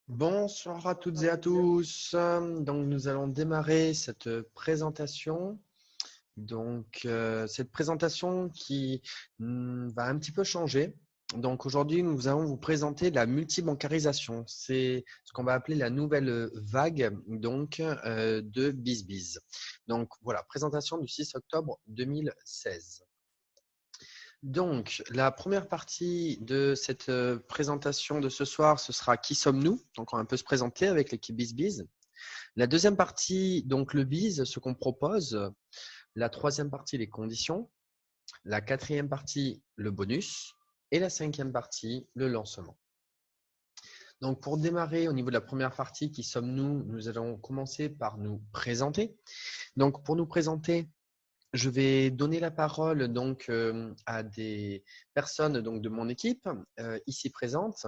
Bonsoir à toutes et à tous. Donc, nous allons démarrer cette présentation. Cette présentation qui va un petit peu changer. Donc, aujourd'hui, nous allons vous présenter la multibancarisation. C'est ce qu'on va appeler la nouvelle vague de BizBiz. Donc, voilà, présentation du 6 octobre 2016. Donc, la première partie de cette présentation de ce soir, ce sera qui sommes-nous? Donc, on va un peu se présenter avec l'équipe BizBiz. La deuxième partie, donc le biz, ce qu'on propose. La troisième partie, les conditions. La quatrième partie, le bonus. Et la cinquième partie, le lancement. Donc, pour démarrer au niveau de la première partie, qui sommes-nous? Nous allons commencer par nous présenter. Donc, pour nous présenter, je vais donner la parole à des personnes de mon équipe ici présentes.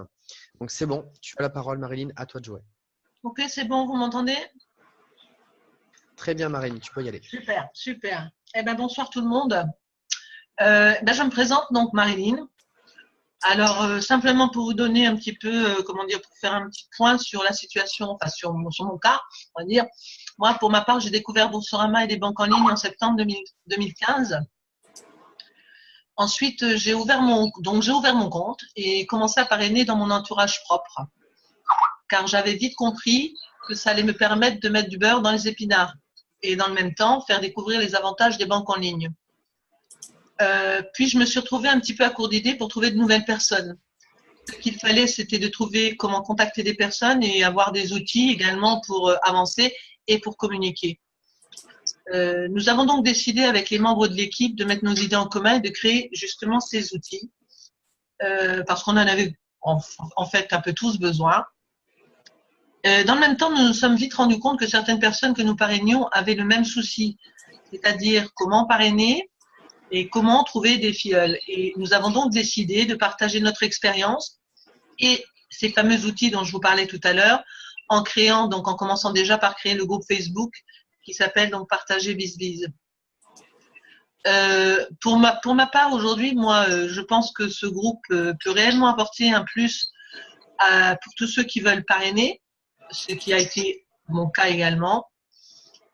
Donc c'est bon, tu as la parole Marilyn, à toi de jouer. Ok, c'est bon, vous m'entendez? Très bien Marilyn, tu peux y aller. Super, super. Eh ben bonsoir tout le monde. Je me présente donc Marilyn. Alors simplement pour vous donner un petit peu, pour faire un petit point sur la situation, enfin sur mon cas, on va dire. Moi, pour ma part, j'ai découvert Boursorama et les banques en ligne en septembre 2015. Ensuite, j'ai ouvert mon compte et commencé à parrainer dans mon entourage propre, car j'avais vite compris que ça allait me permettre de mettre du beurre dans les épinards et dans le même temps faire découvrir les avantages des banques en ligne. Puis je me suis retrouvée un petit peu à court d'idées pour trouver de nouvelles personnes. Ce qu'il fallait, c'était de trouver comment contacter des personnes et avoir des outils également pour avancer et pour communiquer. Nous avons donc décidé avec les membres de l'équipe de mettre nos idées en commun et de créer justement ces outils parce qu'on en avait en fait un peu tous besoin. Dans le même temps, nous nous sommes vite rendus compte que certaines personnes que nous parrainions avaient le même souci, c'est-à-dire comment parrainer et comment trouver des filleuls. Et nous avons donc décidé de partager notre expérience et ces fameux outils dont je vous parlais tout à l'heure, en commençant déjà par créer le groupe Facebook qui s'appelle donc Partager BizBiz. Pour ma part, aujourd'hui, moi, je pense que ce groupe peut réellement apporter un plus pour tous ceux qui veulent parrainer, ce qui a été mon cas également.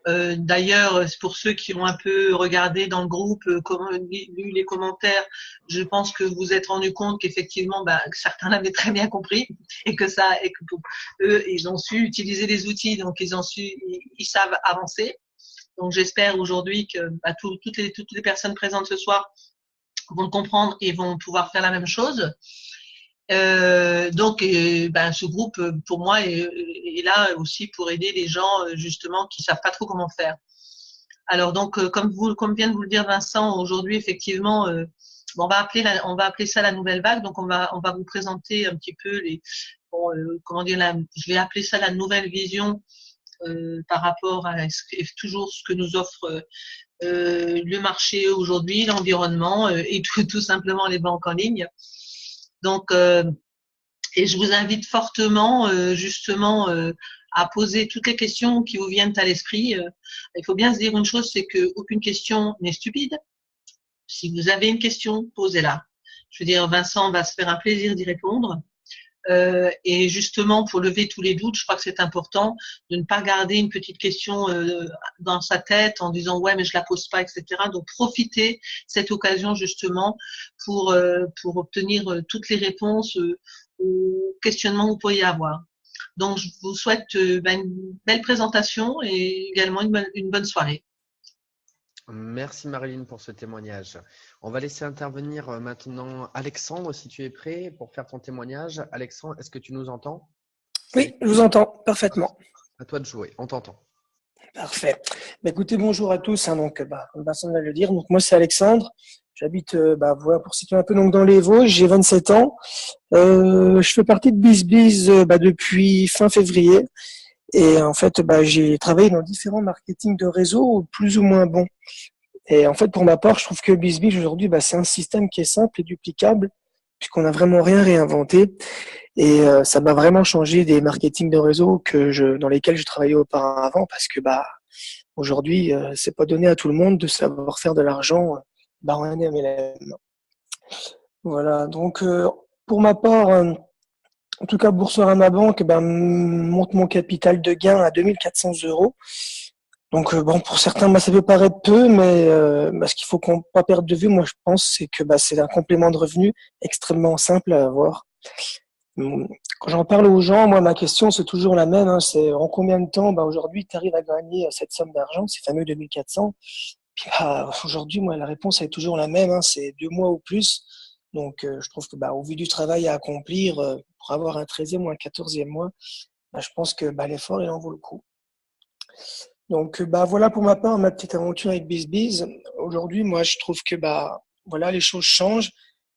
D'ailleurs, pour ceux qui ont un peu regardé dans le groupe, lu les commentaires, je pense que vous vous êtes rendu compte qu'effectivement, que certains l'avaient très bien compris et que pour eux, ils ont su utiliser les outils, donc ils savent avancer. Donc, j'espère aujourd'hui que toutes les personnes présentes ce soir vont le comprendre et vont pouvoir faire la même chose. Ce groupe, pour moi, est là aussi pour aider les gens justement qui savent pas trop comment faire. Alors donc, comme vient de vous le dire Vincent, aujourd'hui effectivement, on va appeler ça la nouvelle vague. Donc on va vous présenter un petit peu je vais appeler ça la nouvelle vision par rapport à toujours ce que nous offre le marché aujourd'hui, l'environnement et tout simplement les banques en ligne. Donc et je vous invite fortement justement à poser toutes les questions qui vous viennent à l'esprit. Il faut bien se dire une chose, c'est qu'aucune question n'est stupide. Si vous avez une question, posez-la. Je veux dire, Vincent va se faire un plaisir d'y répondre. Et justement, pour lever tous les doutes, je crois que c'est important de ne pas garder une petite question dans sa tête en disant ouais mais je la pose pas, etc. Donc profitez cette occasion justement pour obtenir toutes les réponses aux questionnements que vous pourriez avoir. Donc je vous souhaite une belle présentation et également une bonne soirée. Merci Marilyn pour ce témoignage. On va laisser intervenir maintenant Alexandre, si tu es prêt pour faire ton témoignage. Alexandre, est-ce que tu nous entends? Oui, je vous entends parfaitement. À toi de jouer, on t'entend. Parfait. Écoutez, bonjour à tous. Comme Vincent vient de le dire, donc moi c'est Alexandre. J'habite, voilà, pour situer un peu dans les Vosges. J'ai 27 ans. Je fais partie de BizBiz depuis fin février. Et en fait, j'ai travaillé dans différents marketing de réseau plus ou moins bons. Et en fait, pour ma part, je trouve que BizBiz aujourd'hui, c'est un système qui est simple et duplicable, puisqu'on n'a vraiment rien réinventé. Et ça m'a vraiment changé des marketing de réseau dans lesquels je travaillais auparavant, parce que aujourd'hui, c'est pas donné à tout le monde de savoir faire de l'argent en un MLM. Voilà. Donc pour ma part, En tout cas, Boursorama Banque monte mon capital de gain à 2400 euros. Donc bon, pour certains, ça peut paraître peu, mais ce qu'il faut qu'on pas perdre de vue, moi je pense, c'est que c'est un complément de revenu extrêmement simple à avoir. Quand j'en parle aux gens, moi ma question c'est toujours la même, hein, c'est en combien de temps aujourd'hui tu arrives à gagner cette somme d'argent, ces fameux 2400. Puis aujourd'hui, moi la réponse est toujours la même, hein, c'est 2 mois ou plus. Donc je trouve que au vu du travail à accomplir pour avoir un 13e ou un 14e mois, je pense que l'effort il en vaut le coup. Donc voilà pour ma part ma petite aventure avec BizBiz. Aujourd'hui, moi je trouve que voilà, les choses changent.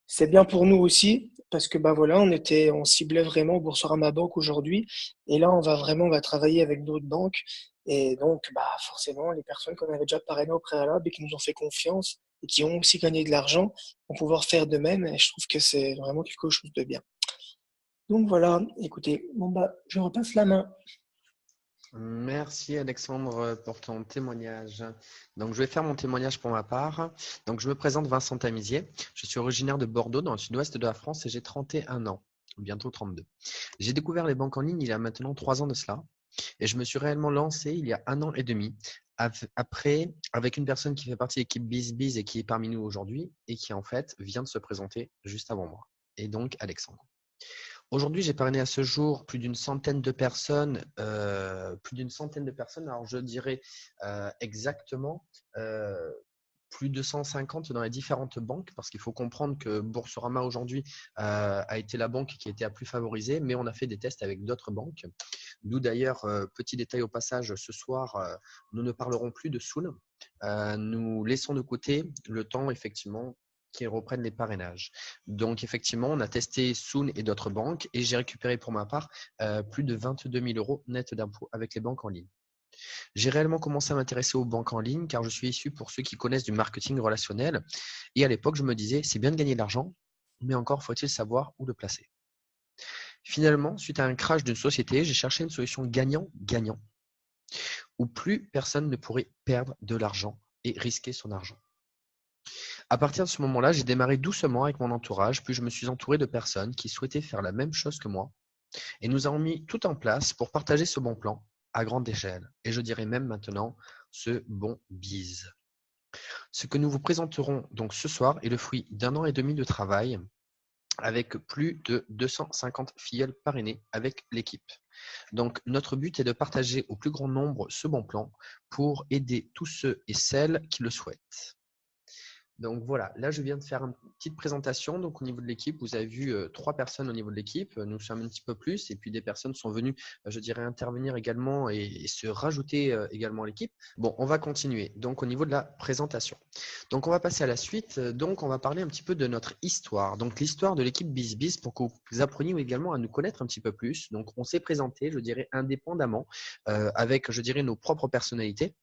C'est bien pour nous aussi parce que voilà, on ciblait vraiment Boursorama Banque aujourd'hui et là on va travailler avec d'autres banques et donc forcément les personnes qu'on avait déjà parrainées au préalable et qui nous ont fait confiance et qui ont aussi gagné de l'argent vont pouvoir faire de même et je trouve que c'est vraiment quelque chose de bien. Donc voilà, écoutez, je repasse la main. Merci Alexandre pour ton témoignage. Donc je vais faire mon témoignage pour ma part. Donc je me présente Vincent Tamizier. Je suis originaire de Bordeaux dans le sud-ouest de la France et j'ai 31 ans, bientôt 32. J'ai découvert les banques en ligne il y a maintenant 3 ans de cela et je me suis réellement lancé il y a 1 an et demi après avec une personne qui fait partie de l'équipe BizBiz et qui est parmi nous aujourd'hui et qui en fait vient de se présenter juste avant moi. Et donc Alexandre. Aujourd'hui, j'ai parrainé à ce jour plus d'une centaine de personnes. Alors, je dirais exactement plus de 150 dans les différentes banques, parce qu'il faut comprendre que Boursorama aujourd'hui a été la banque qui était la plus favorisée, mais on a fait des tests avec d'autres banques. D'où d'ailleurs, petit détail au passage, ce soir, nous ne parlerons plus de Soul. Nous laissons de côté le temps, effectivement, qui reprennent les parrainages. Donc, effectivement, on a testé Soon et d'autres banques et j'ai récupéré pour ma part plus de 22 000 euros net d'impôts avec les banques en ligne. J'ai réellement commencé à m'intéresser aux banques en ligne car je suis issu, pour ceux qui connaissent, du marketing relationnel. Et à l'époque, je me disais, c'est bien de gagner de l'argent, mais encore faut-il savoir où le placer. Finalement, suite à un crash d'une société, j'ai cherché une solution gagnant-gagnant où plus personne ne pourrait perdre de l'argent et risquer son argent. À partir de ce moment-là, j'ai démarré doucement avec mon entourage, puis je me suis entouré de personnes qui souhaitaient faire la même chose que moi. Et nous avons mis tout en place pour partager ce bon plan à grande échelle. Et je dirais même maintenant ce bon biz. Ce que nous vous présenterons donc ce soir est le fruit d'1 an et demi de travail avec plus de 250 filleuls parrainés avec l'équipe. Donc, notre but est de partager au plus grand nombre ce bon plan pour aider tous ceux et celles qui le souhaitent. Donc voilà, là je viens de faire une petite présentation. Donc au niveau de l'équipe, vous avez vu 3 personnes au niveau de l'équipe. Nous sommes un petit peu plus et puis des personnes sont venues, je dirais, intervenir également et se rajouter également à l'équipe. Bon, on va continuer. Donc au niveau de la présentation. Donc on va passer à la suite. Donc on va parler un petit peu de notre histoire. Donc l'histoire de l'équipe BizBiz pour que vous appreniez également à nous connaître un petit peu plus. Donc on s'est présenté, je dirais, indépendamment avec, je dirais, nos propres personnalités.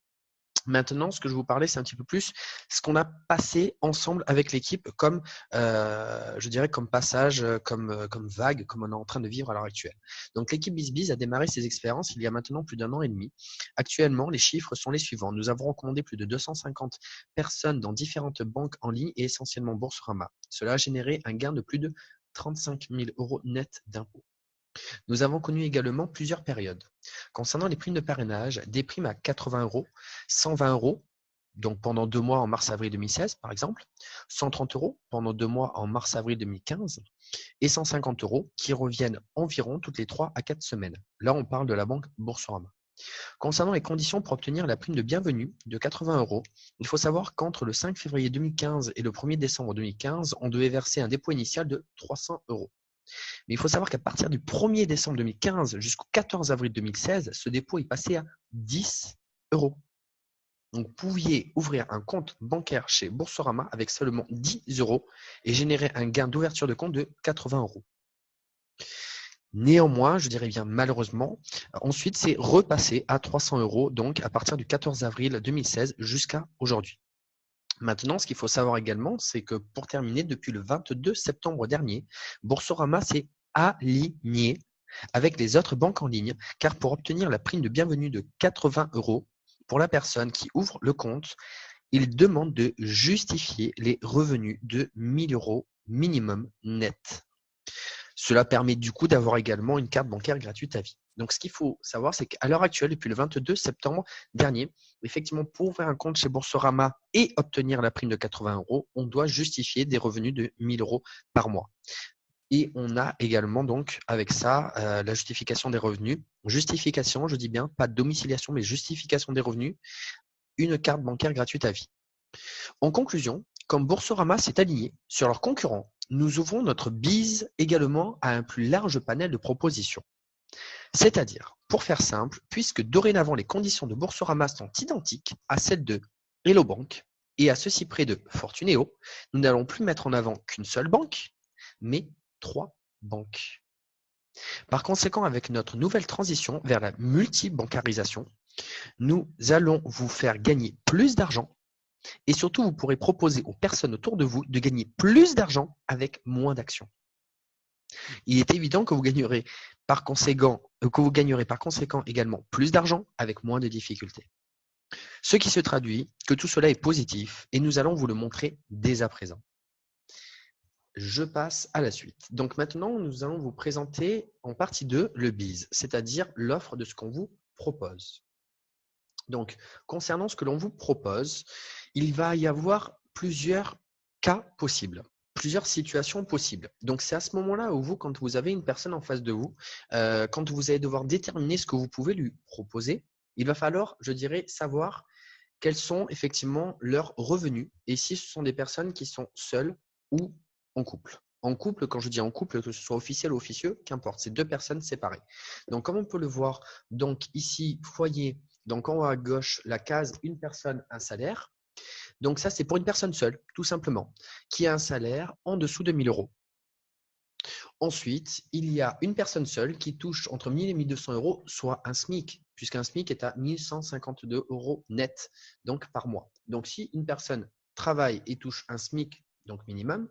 Maintenant, ce que je vais vous parler, c'est un petit peu plus ce qu'on a passé ensemble avec l'équipe comme, je dirais, comme passage, comme vague, comme on est en train de vivre à l'heure actuelle. Donc, l'équipe BizBiz a démarré ses expériences il y a maintenant plus d'1 an et demi. Actuellement, les chiffres sont les suivants. Nous avons recommandé plus de 250 personnes dans différentes banques en ligne et essentiellement Boursorama. Cela a généré un gain de plus de 35 000 euros net d'impôts. Nous avons connu également plusieurs périodes. Concernant les primes de parrainage, des primes à 80 euros, 120 euros, donc pendant 2 mois en mars-avril 2016 par exemple, 130 euros pendant 2 mois en mars-avril 2015 et 150 euros qui reviennent environ toutes les 3 à 4 semaines. Là, on parle de la banque Boursorama. Concernant les conditions pour obtenir la prime de bienvenue de 80 euros, il faut savoir qu'entre le 5 février 2015 et le 1er décembre 2015, on devait verser un dépôt initial de 300 euros. Mais il faut savoir qu'à partir du 1er décembre 2015 jusqu'au 14 avril 2016, ce dépôt est passé à 10 euros. Donc, vous pouviez ouvrir un compte bancaire chez Boursorama avec seulement 10 euros et générer un gain d'ouverture de compte de 80 euros. Néanmoins, je dirais bien malheureusement, ensuite c'est repassé à 300 euros, donc à partir du 14 avril 2016 jusqu'à aujourd'hui. Maintenant, ce qu'il faut savoir également, c'est que pour terminer, depuis le 22 septembre dernier, Boursorama s'est aligné avec les autres banques en ligne, car pour obtenir la prime de bienvenue de 80 euros pour la personne qui ouvre le compte, il demande de justifier les revenus de 1 000 euros minimum net. Cela permet du coup d'avoir également une carte bancaire gratuite à vie. Donc, ce qu'il faut savoir, c'est qu'à l'heure actuelle, depuis le 22 septembre dernier, effectivement, pour ouvrir un compte chez Boursorama et obtenir la prime de 80 €, on doit justifier des revenus de 1 000 € par mois. Et on a également donc avec ça la justification des revenus. Justification, je dis bien, pas domiciliation, mais justification des revenus, une carte bancaire gratuite à vie. En conclusion, comme Boursorama s'est aligné sur leurs concurrents, nous ouvrons notre bise également à un plus large panel de propositions. C'est-à-dire, pour faire simple, puisque dorénavant les conditions de Boursorama sont identiques à celles de Hello Bank et à ceci près de Fortunéo, nous n'allons plus mettre en avant qu'une seule banque, mais 3 banques. Par conséquent, avec notre nouvelle transition vers la multibancarisation, nous allons vous faire gagner plus d'argent et surtout, vous pourrez proposer aux personnes autour de vous de gagner plus d'argent avec moins d'actions. Il est évident que vous gagnerez par conséquent également plus d'argent avec moins de difficultés. Ce qui se traduit que tout cela est positif et nous allons vous le montrer dès à présent. Je passe à la suite. Donc maintenant, nous allons vous présenter en partie 2 le BIS, c'est-à-dire l'offre de ce qu'on vous propose. Donc, concernant ce que l'on vous propose, il va y avoir plusieurs cas possibles, plusieurs situations possibles. Donc, c'est à ce moment-là où vous, quand vous avez une personne en face de vous, quand vous allez devoir déterminer ce que vous pouvez lui proposer, il va falloir, je dirais, savoir quels sont effectivement leurs revenus et si ce sont des personnes qui sont seules ou en couple. En couple, quand je dis en couple, que ce soit officiel ou officieux, qu'importe, c'est 2 personnes séparées. Donc, comme on peut le voir, donc ici, foyer, donc en haut à gauche, la case « Une personne, un salaire ». Donc ça, c'est pour une personne seule, tout simplement, qui a un salaire en dessous de 1 000 €. Ensuite, il y a une personne seule qui touche entre 1 000 et 1 200 €, soit un SMIC, puisqu'un SMIC est à 1 152 € net, donc par mois. Donc, si une personne travaille et touche un SMIC, donc minimum,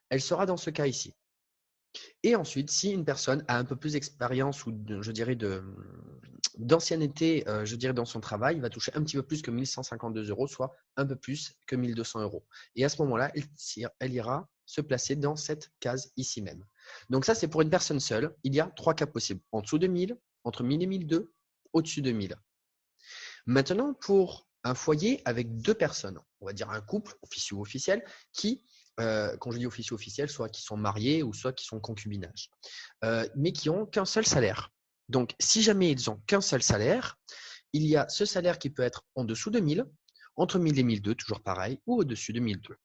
elle sera dans ce cas ici. Et ensuite, si une personne a un peu plus d'expérience ou je dirais d'ancienneté, je dirais dans son travail, il va toucher un petit peu plus que 1 152 €, soit un peu plus que 1 200 €. Et à ce moment-là, elle ira se placer dans cette case ici même. Donc ça, c'est pour une personne seule. Il y a 3 cas possibles. En dessous de 1 000, entre 1 000 et 1 200, au-dessus de 1 000. Maintenant, pour un foyer avec 2 personnes, on va dire un couple, officieux ou officiel, qui quand je dis officieux officiel, soit qui sont mariés ou soit qui sont en concubinage, mais qui n'ont qu'un seul salaire. Donc, si jamais ils n'ont qu'un seul salaire, il y a ce salaire qui peut être en dessous de 1 000, entre 1 000 et 1 200, toujours pareil, ou au-dessus de 1 200.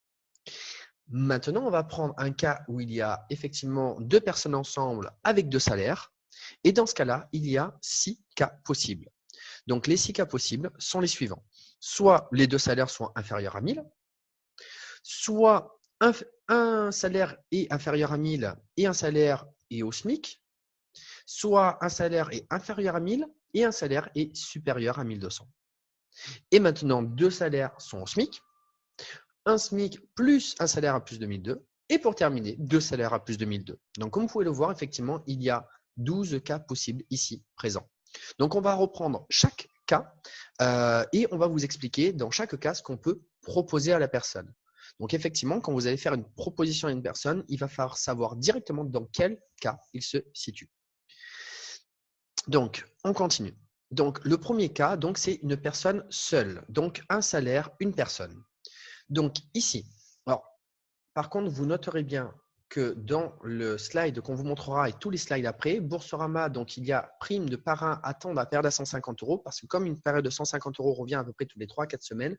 Maintenant, on va prendre un cas où il y a effectivement 2 personnes ensemble avec 2 salaires. Et dans ce cas-là, il y a 6 cas possibles. Donc, les 6 cas possibles sont les suivants. Soit les 2 salaires sont inférieurs à 1 000, soit un salaire est inférieur à 1 000 et un salaire est au SMIC, soit un salaire est inférieur à 1 000 et un salaire est supérieur à 1 200. Et maintenant, 2 salaires sont au SMIC, un SMIC plus un salaire à plus de 1 200 et pour terminer, 2 salaires à plus de 1 200. Donc, comme vous pouvez le voir, effectivement, il y a 12 cas possibles ici présents. Donc, on va reprendre chaque cas et on va vous expliquer dans chaque cas ce qu'on peut proposer à la personne. Donc, effectivement, quand vous allez faire une proposition à une personne, il va falloir savoir directement dans quel cas il se situe. Donc, on continue. Donc, le premier cas, c'est une personne seule. Donc, un salaire, une personne. Donc, ici, alors, par contre, vous noterez bien que dans le slide qu'on vous montrera et tous les slides après, Boursorama, donc il y a prime de parrain attendre à période à 150 € parce que comme une période de 150 € revient à peu près tous les 3-4 semaines,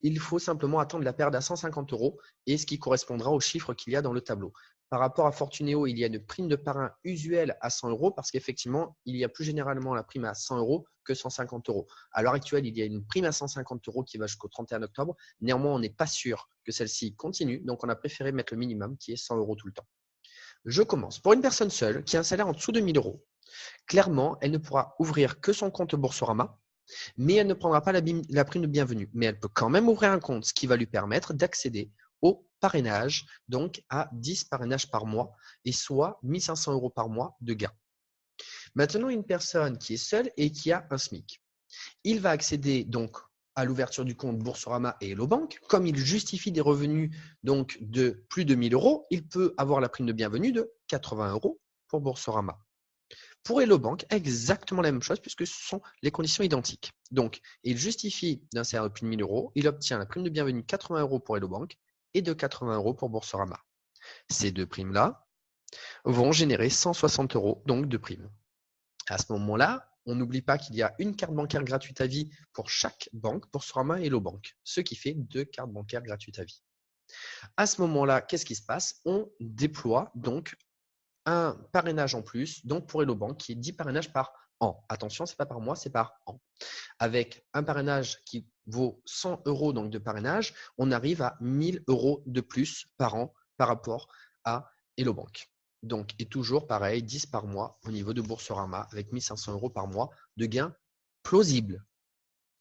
il faut simplement attendre la période à 150 € et ce qui correspondra au chiffre qu'il y a dans le tableau. Par rapport à Fortunéo, il y a une prime de parrain usuelle à 100 € parce qu'effectivement, il y a plus généralement la prime à 100 € que 150 €. À l'heure actuelle, il y a une prime à 150 € qui va jusqu'au 31 octobre. Néanmoins, on n'est pas sûr que celle-ci continue, donc on a préféré mettre le minimum qui est 100 € tout le temps. Je commence. Pour une personne seule qui a un salaire en dessous de 1 000 €, clairement, elle ne pourra ouvrir que son compte Boursorama, mais elle ne prendra pas la prime de bienvenue. Mais elle peut quand même ouvrir un compte, ce qui va lui permettre d'accéder au parrainage, donc à 10 parrainages par mois et soit 1 500 € par mois de gain. Maintenant, une personne qui est seule et qui a un SMIC, il va accéder donc à l'ouverture du compte Boursorama et Hello Bank, comme il justifie des revenus donc de plus de 1 000 euros, il peut avoir la prime de bienvenue de 80 euros pour Boursorama. Pour Hello Bank, exactement la même chose puisque ce sont les conditions identiques. Donc, il justifie d'un salaire de plus de 1 000 euros, il obtient la prime de bienvenue de 80 euros pour Hello Bank et de 80 euros pour Boursorama. Ces deux primes-là vont générer 160 euros donc de primes. À ce moment-là, on n'oublie pas qu'il y a une carte bancaire gratuite à vie pour chaque banque, Boursorama et Hello Bank, ce qui fait 2 cartes bancaires gratuites à vie. À ce moment-là, qu'est-ce qui se passe? On déploie donc un parrainage en plus, donc pour Hello Bank, qui est 10 parrainages par an. Attention, ce n'est pas par mois, c'est par an. Avec un parrainage qui vaut 100 euros donc de parrainage, on arrive à 1 000 euros de plus par an par rapport à Hello Bank. Donc, et toujours pareil, 10 par mois au niveau de Boursorama avec 1 500 euros par mois de gains plausibles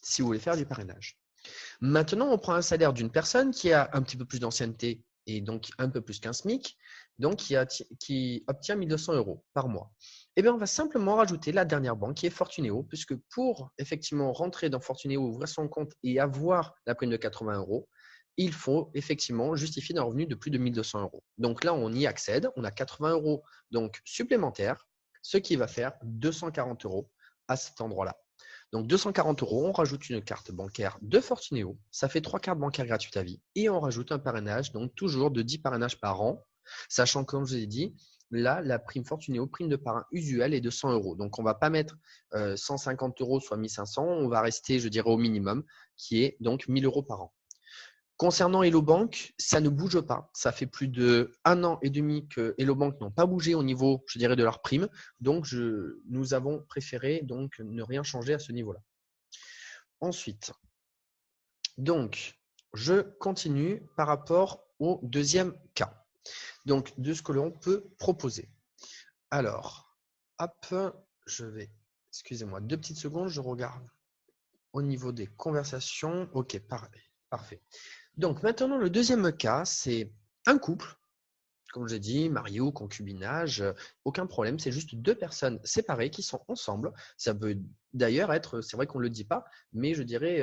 si vous voulez faire du parrainage. Maintenant, on prend un salaire d'une personne qui a un petit peu plus d'ancienneté et donc un peu plus qu'un SMIC, donc qui obtient 1 200 euros par mois. Eh bien, on va simplement rajouter la dernière banque qui est Fortunéo, puisque pour effectivement rentrer dans Fortunéo, ouvrir son compte et avoir la prime de 80 euros, il faut effectivement justifier d'un revenu de plus de 1 200 euros. Donc là, on y accède, on a 80 euros donc supplémentaires, ce qui va faire 240 euros à cet endroit-là. Donc 240 euros, on rajoute une carte bancaire de Fortunéo, ça fait 3 cartes bancaires gratuites à vie et on rajoute un parrainage, donc toujours de 10 parrainages par an, sachant que comme je vous ai dit, là, la prime Fortunéo, prime de parrain usuelle est de 100 euros. Donc, on ne va pas mettre 150 euros, soit 1 500, on va rester, je dirais, au minimum, qui est donc 1 000 euros par an. Concernant Hello Bank, ça ne bouge pas. Ça fait plus d'1 an et demi que Hello Bank n'ont pas bougé au niveau, je dirais, de leur prime. Donc, nous avons préféré donc ne rien changer à ce niveau-là. Ensuite, donc, je continue par rapport au deuxième cas. Donc, de ce que l'on peut proposer. Alors, hop, je vais, excusez-moi, 2 petites secondes, je regarde au niveau des conversations. Ok, parfait. Donc, maintenant, le deuxième cas, c'est un couple, comme j'ai dit, marié ou concubinage, aucun problème, c'est juste 2 personnes séparées qui sont ensemble. Ça peut d'ailleurs être, c'est vrai qu'on ne le dit pas, mais je dirais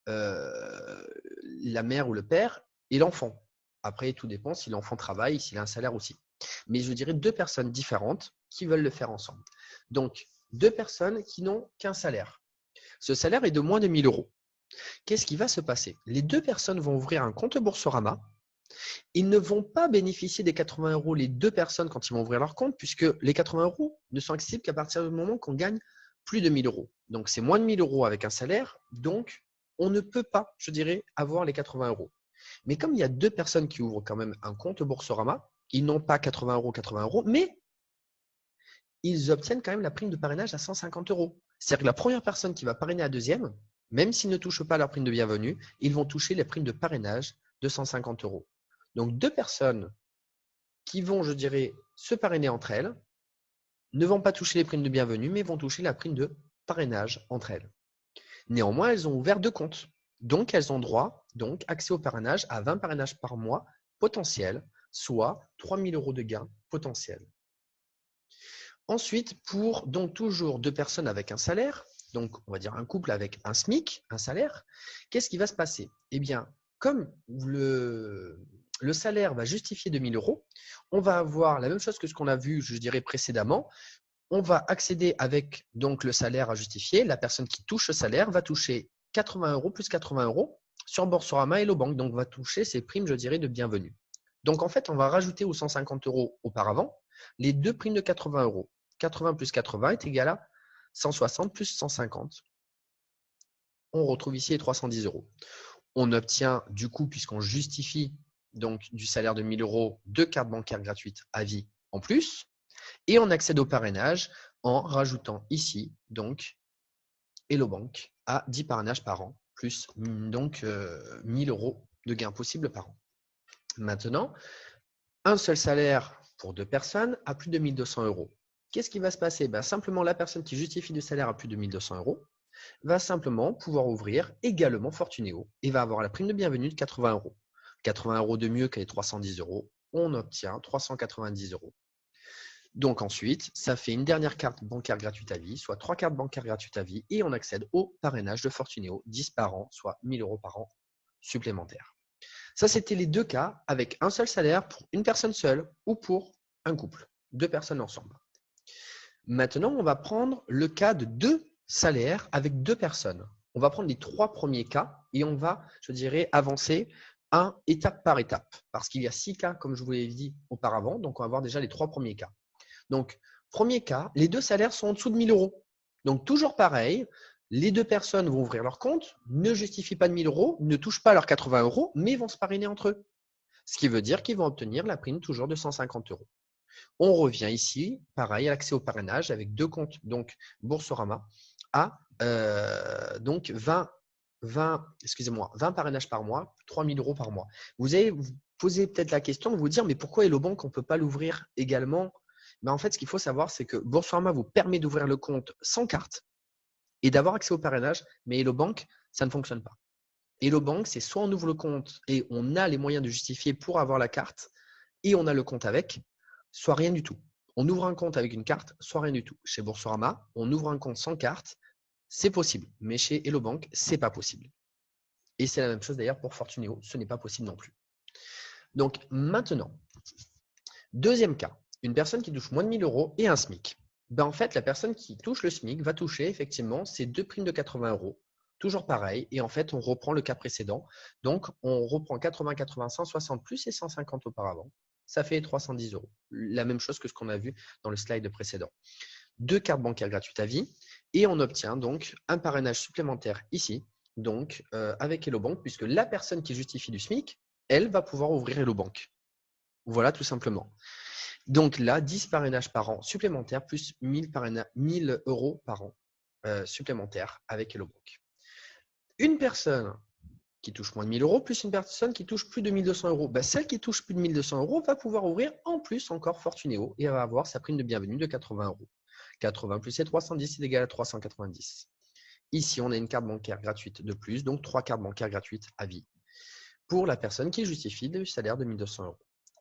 la mère ou le père et l'enfant. Après, tout dépend si l'enfant travaille, s'il a un salaire aussi. Mais je dirais 2 personnes différentes qui veulent le faire ensemble. Donc, 2 personnes qui n'ont qu'un salaire. Ce salaire est de moins de 1 000 euros. Qu'est-ce qui va se passer? Les 2 personnes vont ouvrir un compte Boursorama. Ils ne vont pas bénéficier des 80 euros, les 2 personnes, quand ils vont ouvrir leur compte, puisque les 80 euros ne sont accessibles qu'à partir du moment qu'on gagne plus de 1 000 euros. Donc, c'est moins de 1 000 euros avec un salaire. Donc, on ne peut pas, je dirais, avoir les 80 euros. Mais comme il y a 2 personnes qui ouvrent quand même un compte Boursorama, ils n'ont pas 80 euros, mais ils obtiennent quand même la prime de parrainage à 150 euros. C'est-à-dire que la première personne qui va parrainer la deuxième, même s'ils ne touchent pas leur prime de bienvenue, ils vont toucher les primes de parrainage de 150 euros. Donc, 2 personnes qui vont, je dirais, se parrainer entre elles ne vont pas toucher les primes de bienvenue, mais vont toucher la prime de parrainage entre elles. Néanmoins, elles ont ouvert 2 comptes. Donc, elles ont droit, donc, accès au parrainage à 20 parrainages par mois potentiels, soit 3 000 euros de gains potentiels. Ensuite, pour donc toujours 2 personnes avec un salaire, donc on va dire un couple avec un SMIC, un salaire, qu'est-ce qui va se passer? Eh bien, comme le salaire va justifier 2 000 euros, on va avoir la même chose que ce qu'on a vu, je dirais, précédemment. On va accéder avec donc le salaire à justifier. La personne qui touche le salaire va toucher 80 euros plus 80 euros sur Boursorama et Hello Bank. Donc, va toucher ces primes, je dirais, de bienvenue. Donc, en fait, on va rajouter aux 150 euros auparavant les 2 primes de 80 euros. 80 plus 80 est égal à 160 plus 150. On retrouve ici les 310 euros. On obtient du coup, puisqu'on justifie donc du salaire de 1 000 euros, 2 cartes bancaires gratuites à vie en plus. Et on accède au parrainage en rajoutant ici donc Hello Bank à 10 parrainages par an, plus donc 1 000 euros de gains possibles par an. Maintenant, un seul salaire pour 2 personnes à plus de 1 200 euros. Qu'est-ce qui va se passer? Simplement, la personne qui justifie du salaire à plus de 1 200 euros va simplement pouvoir ouvrir également Fortunéo et va avoir la prime de bienvenue de 80 euros. 80 euros de mieux que les 310 euros, on obtient 390 euros. Donc ensuite, ça fait une dernière carte bancaire gratuite à vie, soit 3 cartes bancaires gratuites à vie, et on accède au parrainage de Fortunéo, 10 par an, soit 1 000 € par an supplémentaires. Ça, c'était les deux cas avec un seul salaire pour une personne seule ou pour un couple, 2 personnes ensemble. Maintenant, on va prendre le cas de 2 salaires avec 2 personnes. On va prendre les 3 premiers cas et on va, je dirais, avancer étape par étape. Parce qu'il y a 6 cas, comme je vous l'ai dit auparavant. Donc, on va voir déjà les 3 premiers cas. Donc, premier cas, les 2 salaires sont en dessous de 1 000 €. Donc, toujours pareil, les 2 personnes vont ouvrir leur compte, ne justifient pas de 1 000 €, ne touchent pas leurs 80 €, mais vont se parrainer entre eux. Ce qui veut dire qu'ils vont obtenir la prime toujours de 150 €. On revient ici, pareil, à l'accès au parrainage avec 2 comptes, donc Boursorama, à donc 20 parrainages par mois, 3 000 € par mois. Vous allez vous poser peut-être la question de vous dire, mais pourquoi Hello Bank, on ne peut pas l'ouvrir également? En fait, ce qu'il faut savoir, c'est que Boursorama vous permet d'ouvrir le compte sans carte et d'avoir accès au parrainage, mais Hello Bank, ça ne fonctionne pas. Hello Bank, c'est soit on ouvre le compte et on a les moyens de justifier pour avoir la carte et on a le compte avec, soit rien du tout. On ouvre un compte avec une carte, soit rien du tout. Chez Boursorama, on ouvre un compte sans carte, c'est possible. Mais chez Hello Bank, ce n'est pas possible. Et c'est la même chose d'ailleurs pour Fortunéo, ce n'est pas possible non plus. Donc maintenant, deuxième cas, une personne qui touche moins de 1 000 € et un SMIC. En fait, la personne qui touche le SMIC va toucher effectivement ces 2 primes de 80 €. Toujours pareil. Et en fait, on reprend le cas précédent. Donc, on reprend 80, 80, 160 plus et 150 auparavant. Ça fait 310 €. La même chose que ce qu'on a vu dans le slide précédent. 2 cartes bancaires gratuites à vie et on obtient donc un parrainage supplémentaire ici, donc avec Hello Bank, puisque la personne qui justifie du SMIC, elle va pouvoir ouvrir Hello Bank. Voilà tout simplement. Donc là, 10 parrainages par an supplémentaires plus 1 000 € par an supplémentaires avec Hello Bank. Une personne qui touche moins de 1 000 € plus une personne qui touche plus de 1 200 €. Celle qui touche plus de 1 200 € va pouvoir ouvrir en plus encore Fortunéo et elle va avoir sa prime de bienvenue de 80 €. 80 plus les 310, c'est égal à 390. Ici, on a une carte bancaire gratuite de plus, donc 3 cartes bancaires gratuites à vie pour la personne qui justifie du salaire de 1 200 €.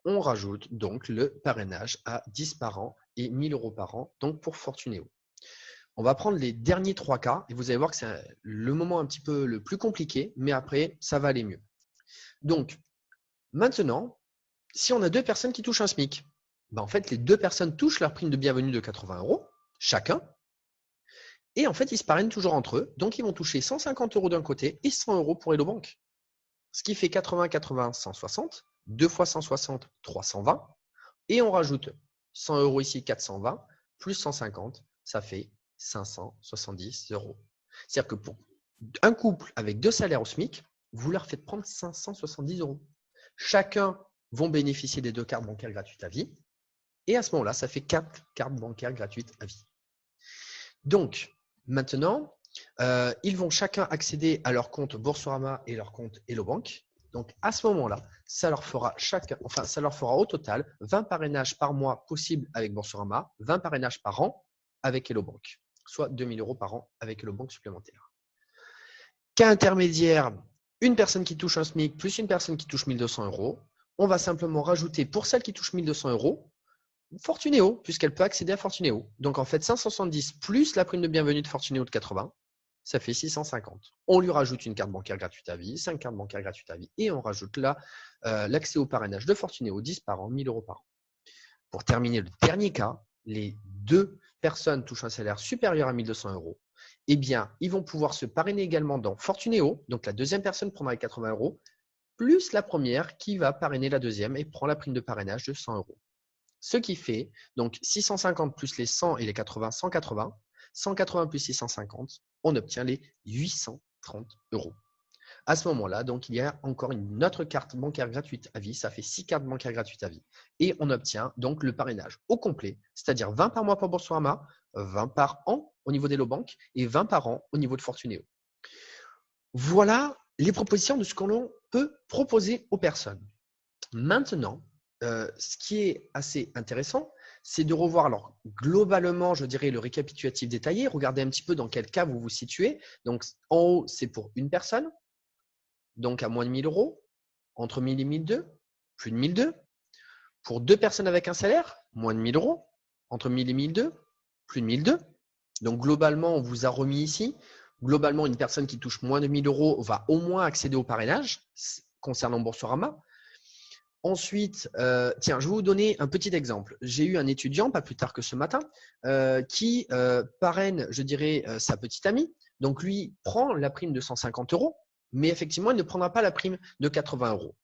On rajoute donc le parrainage à 10 par an et 1 000 € par an, donc pour Fortunéo. On va prendre les derniers 3 cas et vous allez voir que c'est le moment un petit peu le plus compliqué, mais après, ça va aller mieux. Donc, maintenant, si on a 2 personnes qui touchent un SMIC, en fait, les 2 personnes touchent leur prime de bienvenue de 80 € chacun. Et en fait, ils se parrainent toujours entre eux. Donc, ils vont toucher 150 € d'un côté et 100 € pour Hello Bank. Ce qui fait 80, 80, 160. 2 fois 160, 320. Et on rajoute 100 € ici, 420, plus 150, ça fait 570 €. C'est-à-dire que pour un couple avec 2 salaires au SMIC, vous leur faites prendre 570 €. Chacun vont bénéficier des 2 cartes bancaires gratuites à vie. Et à ce moment-là, ça fait 4 cartes bancaires gratuites à vie. Donc, maintenant, ils vont chacun accéder à leur compte Boursorama et leur compte Hello Bank. Donc, à ce moment-là, ça leur fera au total 20 parrainages par mois possibles avec Boursorama, 20 parrainages par an avec Hello Bank, soit 2 000 € par an avec Hello Bank supplémentaire. Cas intermédiaire, une personne qui touche un SMIC plus une personne qui touche 1 200 €. On va simplement rajouter pour celle qui touche 1 200 € Fortunéo, puisqu'elle peut accéder à Fortunéo. Donc, en fait, 570 plus la prime de bienvenue de Fortunéo de 80, ça fait 650. On lui rajoute une carte bancaire gratuite à vie, 5 cartes bancaires gratuites à vie, et on rajoute là l'accès au parrainage de Fortunéo, 10 par an, 1 000 € par an. Pour terminer le dernier cas, les 2 personnes touchent un salaire supérieur à 1 200 €. Eh bien, ils vont pouvoir se parrainer également dans Fortunéo. Donc, la deuxième personne prendra les 80 €, plus la première qui va parrainer la deuxième et prend la prime de parrainage de 100 €. Ce qui fait donc 650 plus les 100 et les 80, 180. 180 plus 650, on obtient les 830 €. À ce moment-là, donc, il y a encore une autre carte bancaire gratuite à vie. Ça fait 6 cartes bancaires gratuites à vie. Et on obtient donc le parrainage au complet, c'est-à-dire 20 par mois pour Boursorama, 20 par an au niveau d'Hello Bank et 20 par an au niveau de Fortunéo. Voilà les propositions de ce qu'on peut proposer aux personnes. Maintenant, ce qui est assez intéressant, c'est de revoir alors globalement, je dirais, le récapitulatif détaillé. Regardez un petit peu dans quel cas vous vous situez. Donc, en haut, c'est pour une personne, donc à moins de 1 000 €, entre 1 000 et 1 200, plus de 1 200. Pour 2 personnes avec un salaire, moins de 1 000 €, entre 1000 et 1002, plus de 1002. Donc, globalement, on vous a remis ici. Globalement, une personne qui touche moins de 1000 euros va au moins accéder au parrainage concernant Boursorama. Ensuite, tiens, je vais vous donner un petit exemple. J'ai eu un étudiant, pas plus tard que ce matin, qui parraine, je dirais, sa petite amie. Donc, lui prend la prime de 150 euros, mais effectivement, il ne prendra pas la prime de 80 euros.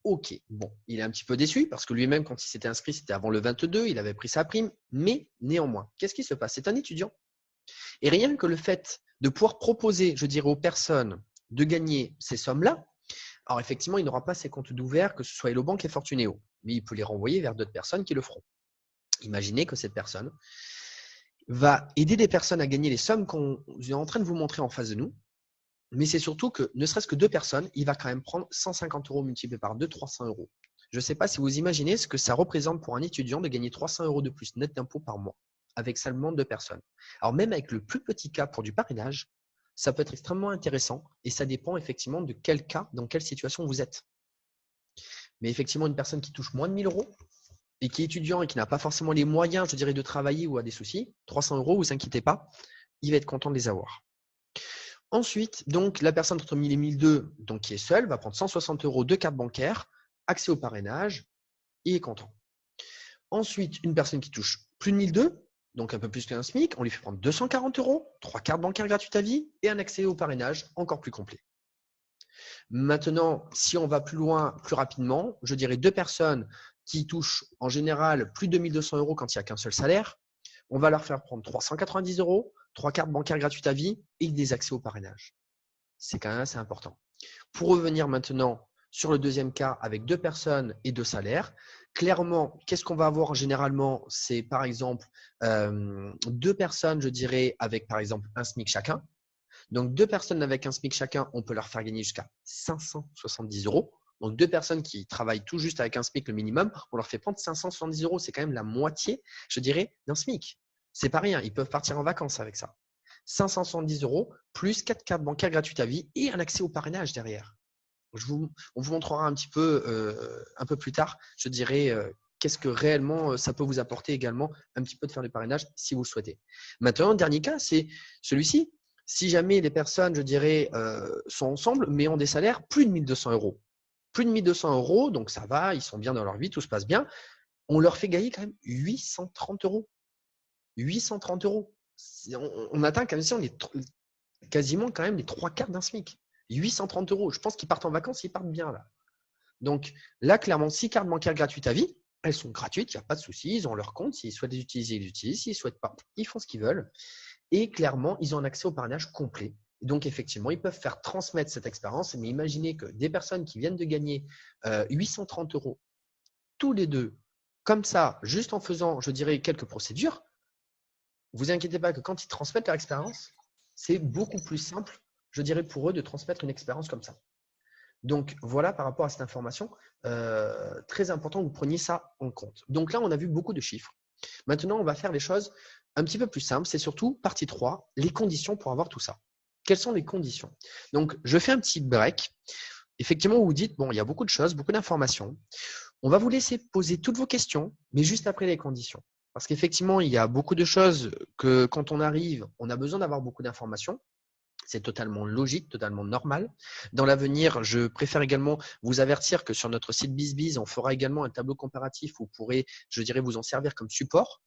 Ok, bon, il est un petit peu déçu parce que lui-même, quand il s'était inscrit, c'était avant le 22, il avait pris sa prime, mais néanmoins, qu'est-ce qui se passe? C'est un étudiant. Et rien que le fait de pouvoir proposer, je dirais, aux personnes de gagner ces sommes-là, alors effectivement, il n'aura pas ses comptes d'ouvert, que ce soit Hello Bank et Fortunéo, mais il peut les renvoyer vers d'autres personnes qui le feront. Imaginez que cette personne va aider des personnes à gagner les sommes qu'on est en train de vous montrer en face de nous, mais c'est surtout que, ne serait-ce que 2 personnes, il va quand même prendre 150 euros multiplié par 2, 300 euros. Je ne sais pas si vous imaginez ce que ça représente pour un étudiant de gagner 300 euros de plus net d'impôt par mois, avec seulement 2 personnes. Alors même avec le plus petit cas pour du parrainage, ça peut être extrêmement intéressant et ça dépend effectivement de quel cas, dans quelle situation vous êtes. Mais effectivement, une personne qui touche moins de 1000 euros et qui est étudiant et qui n'a pas forcément les moyens, je dirais, de travailler ou a des soucis, 300 euros, vous inquiétez pas, il va être content de les avoir. Ensuite, donc, la personne entre 1000 et 1002, donc qui est seule, va prendre 160 euros de carte bancaire, accès au parrainage, il est content. Ensuite, une personne qui touche plus de 1002, donc un peu plus qu'un SMIC, on lui fait prendre 240 euros, 3 cartes bancaires gratuites à vie et un accès au parrainage encore plus complet. Maintenant, si on va plus loin, plus rapidement, je dirais 2 personnes qui touchent en général plus de 1200 euros quand il n'y a qu'un seul salaire, on va leur faire prendre 390 euros, 3 cartes bancaires gratuites à vie et des accès au parrainage. C'est quand même assez important. Pour revenir maintenant sur le deuxième cas avec 2 personnes et 2 salaires, clairement, qu'est-ce qu'on va avoir généralement? C'est par exemple 2 personnes, je dirais, avec par exemple un SMIC chacun. Donc, 2 personnes avec un SMIC chacun, on peut leur faire gagner jusqu'à 570 euros. Donc, 2 personnes qui travaillent tout juste avec un SMIC le minimum, on leur fait prendre 570 euros. C'est quand même la moitié, je dirais, d'un SMIC. C'est pas rien. Ils peuvent partir en vacances avec ça. 570 euros plus 4 cartes bancaires gratuites à vie et un accès au parrainage derrière. On vous montrera un petit peu, un peu plus tard, je dirais, qu'est-ce que réellement ça peut vous apporter également, un petit peu de faire du parrainage si vous le souhaitez. Maintenant, le dernier cas, c'est celui-ci. Si jamais les personnes, je dirais, sont ensemble, mais ont des salaires plus de 1200 euros. Plus de 1200 euros, donc ça va, ils sont bien dans leur vie, tout se passe bien. On leur fait gagner quand même 830 euros. 830 euros. On atteint quasiment quand même les 3 quarts d'un SMIC. 830 euros. Je pense qu'ils partent en vacances, ils partent bien là. Donc là, clairement, 6 cartes bancaires gratuites à vie. Elles sont gratuites, il n'y a pas de souci. Ils ont leur compte. S'ils souhaitent les utiliser, ils les utilisent. S'ils ne souhaitent pas, ils font ce qu'ils veulent. Et clairement, ils ont un accès au parrainage complet. Donc, effectivement, ils peuvent faire transmettre cette expérience. Mais imaginez que des personnes qui viennent de gagner 830 euros tous les deux, comme ça, juste en faisant, je dirais, quelques procédures, vous inquiétez pas que quand ils transmettent leur expérience, c'est beaucoup plus simple, je dirais, pour eux de transmettre une expérience comme ça. Donc, voilà par rapport à cette information, très important que vous preniez ça en compte. Donc là, on a vu beaucoup de chiffres. Maintenant, on va faire les choses un petit peu plus simples. C'est surtout partie 3, les conditions pour avoir tout ça. Quelles sont les conditions? Donc, je fais un petit break. Effectivement, vous vous dites, bon, il y a beaucoup de choses, beaucoup d'informations. On va vous laisser poser toutes vos questions, mais juste après les conditions. Parce qu'effectivement, il y a beaucoup de choses que quand on arrive, on a besoin d'avoir beaucoup d'informations. C'est totalement logique, totalement normal. Dans l'avenir, je préfère également vous avertir que sur notre site BizBiz, on fera également un tableau comparatif où vous pourrez, je dirais, vous en servir comme support